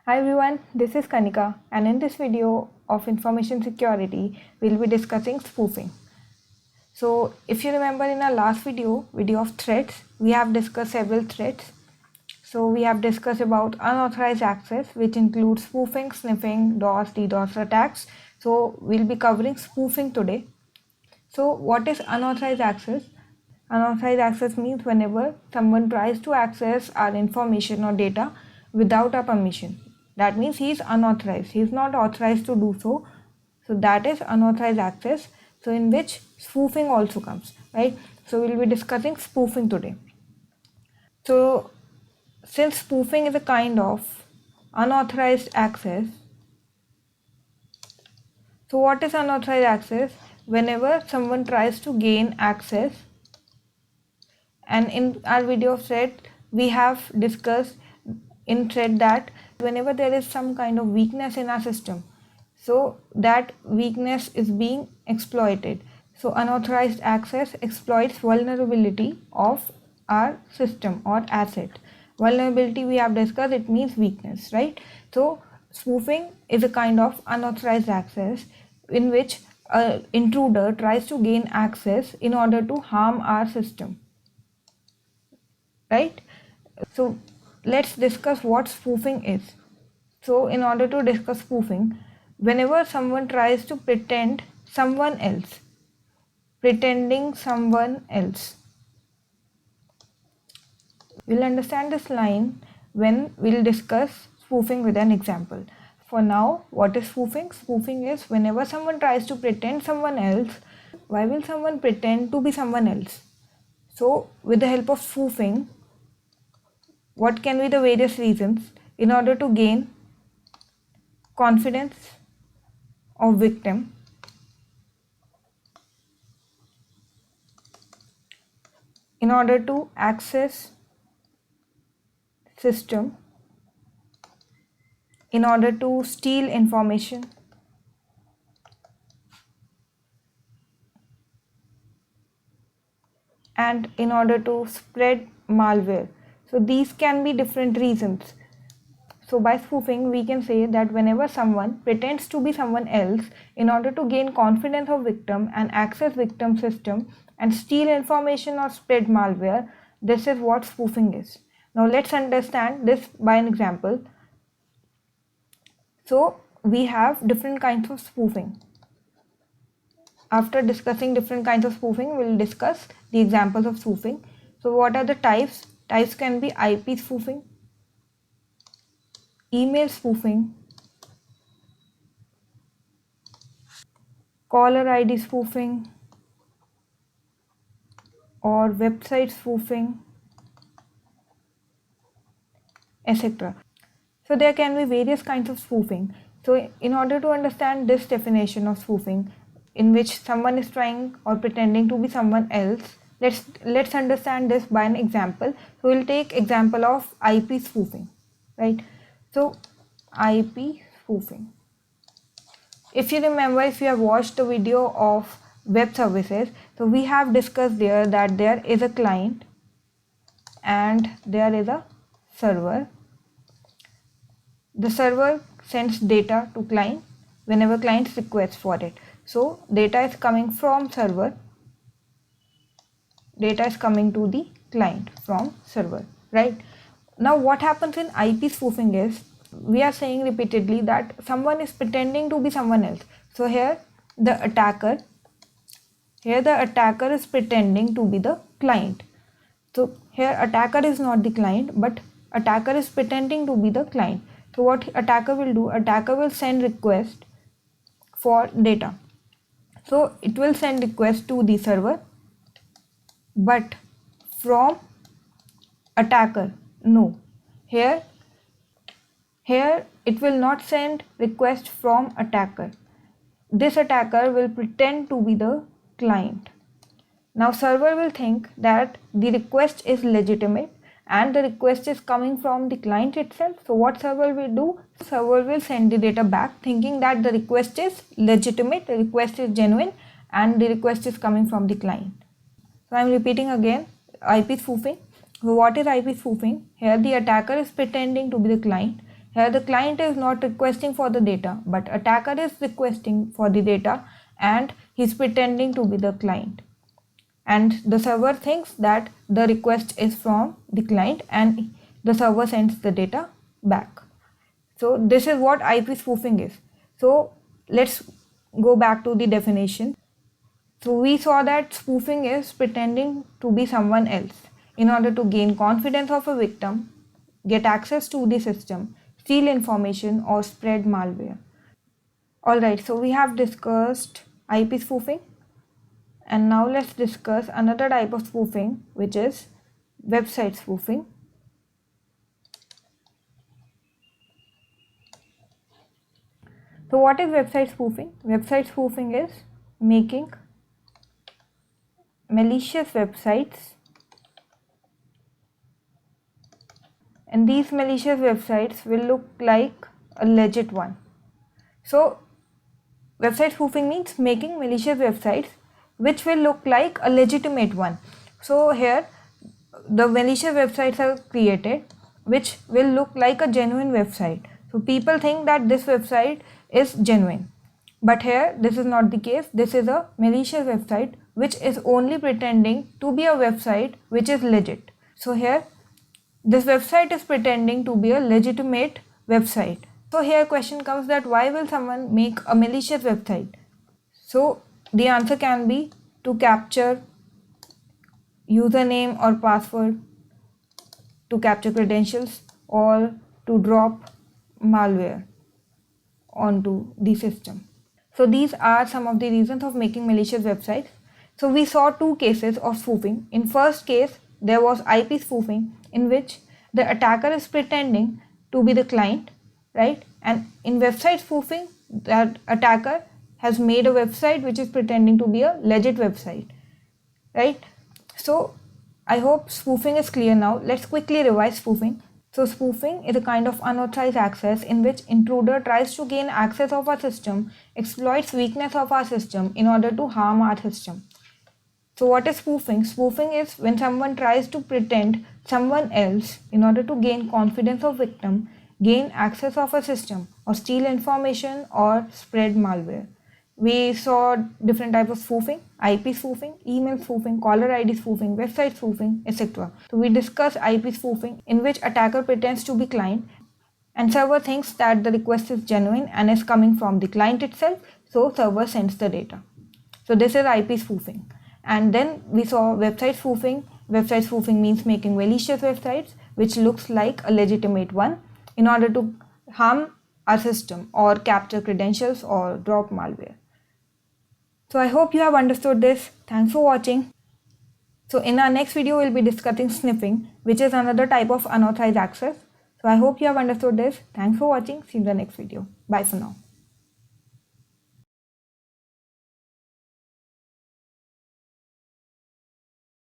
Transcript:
Hi everyone, this is Kanika, and in this video of information security, we'll be discussing spoofing. So if you remember in our last video of threats, we have discussed several threats. So we have discussed about unauthorized access, which includes spoofing, sniffing, DOS, DDoS attacks. So we'll be covering spoofing today. So what is unauthorized access? Unauthorized access means whenever someone tries to access our information or data without our permission. That means he is unauthorized. He is not authorized to do so. So that is unauthorized access. So in which spoofing also comes, right? So we'll be discussing spoofing today. So since spoofing is a kind of unauthorized access, so what is unauthorized access? Whenever someone tries to gain access, and in our video of threat, we have discussed in threat that whenever there is some kind of weakness in our system, so that weakness is being exploited. So unauthorized access exploits vulnerability of our system or asset. Vulnerability we have discussed, it means weakness, right? So spoofing is a kind of unauthorized access in which an intruder tries to gain access in order to harm our system, right? So let's discuss what spoofing is. So in order to discuss spoofing, whenever someone tries to pretending someone else, we'll understand this line when we'll discuss spoofing with an example. For now, what is spoofing? Spoofing is whenever someone tries to pretend someone else. Why will someone pretend to be someone else? So with the help of spoofing, what can be the various reasons? In order to gain confidence of victim, in order to access system, in order to steal information, and in order to spread malware. So these can be different reasons. So by spoofing, we can say that whenever someone pretends to be someone else in order to gain confidence of victim and access victim system and steal information or spread malware, this is what spoofing is. Now let's understand this by an example. So we have different kinds of spoofing. After discussing different kinds of spoofing, we'll discuss the examples of spoofing. So what are the types? Types can be IP spoofing, email spoofing, caller ID spoofing, or website spoofing, etc. So there can be various kinds of spoofing. So in order to understand this definition of spoofing, in which someone is trying or pretending to be someone else, let's understand this by an example. So we'll take example of IP spoofing, right? So IP spoofing. If you remember, if you have watched the video of web services, so we have discussed there that there is a client and there is a server. The server sends data to client whenever client requests for it. So data is coming from server, data is coming to the client from server, right? Now what happens in IP spoofing is, we are saying repeatedly that someone is pretending to be someone else. So here the attacker is pretending to be the client. So here attacker is not the client, but attacker is pretending to be the client. So what attacker will do? Attacker will send request for data. So it will send request to the server, but from attacker, no. Here it will not send request from attacker. This attacker will pretend to be the client. Now server will think that the request is legitimate and the request is coming from the client itself. So what server will do? Server will send the data back thinking that the request is legitimate, the request is genuine, and the request is coming from the client. So I am repeating again, IP spoofing. So what is IP spoofing? Here the attacker is pretending to be the client. Here the client is not requesting for the data, but attacker is requesting for the data and he's pretending to be the client. And the server thinks that the request is from the client and the server sends the data back. So this is what IP spoofing is. So let's go back to the definition. So we saw that spoofing is pretending to be someone else in order to gain confidence of a victim, get access to the system, steal information or spread malware. Alright, so we have discussed IP spoofing, and now let's discuss another type of spoofing, which is website spoofing. So what is website spoofing? Website spoofing is making malicious websites, and these malicious websites will look like a legit one. So website spoofing means making malicious websites which will look like a legitimate one. So here the malicious websites are created which will look like a genuine website. So people think that this website is genuine, but here this is not the case. This is a malicious website which is only pretending to be a website which is legit. So here this website is pretending to be a legitimate website. So here question comes that why will someone make a malicious website? So the answer can be to capture username or password, to capture credentials, or to drop malware onto the system. So these are some of the reasons of making malicious websites. So we saw two cases of spoofing. In first case, there was IP spoofing, in which the attacker is pretending to be the client, right? And in website spoofing, that attacker has made a website which is pretending to be a legit website, right? So I hope spoofing is clear now. Let's quickly revise spoofing. So spoofing is a kind of unauthorized access in which intruder tries to gain access of our system, exploits weakness of our system in order to harm our system. So what is spoofing? Spoofing is when someone tries to pretend someone else in order to gain confidence of victim, gain access of a system, or steal information or spread malware. We saw different types of spoofing: IP spoofing, email spoofing, caller ID spoofing, website spoofing, etc. So we discussed IP spoofing, in which attacker pretends to be client and server thinks that the request is genuine and is coming from the client itself, so server sends the data. So this is IP spoofing. And then we saw website spoofing. Website spoofing means making malicious websites which looks like a legitimate one in order to harm our system or capture credentials or drop malware. So I hope you have understood this. Thanks for watching. So in our next video, we'll be discussing sniffing, which is another type of unauthorized access. So I hope you have understood this. Thanks for watching. See you in the next video. Bye for now.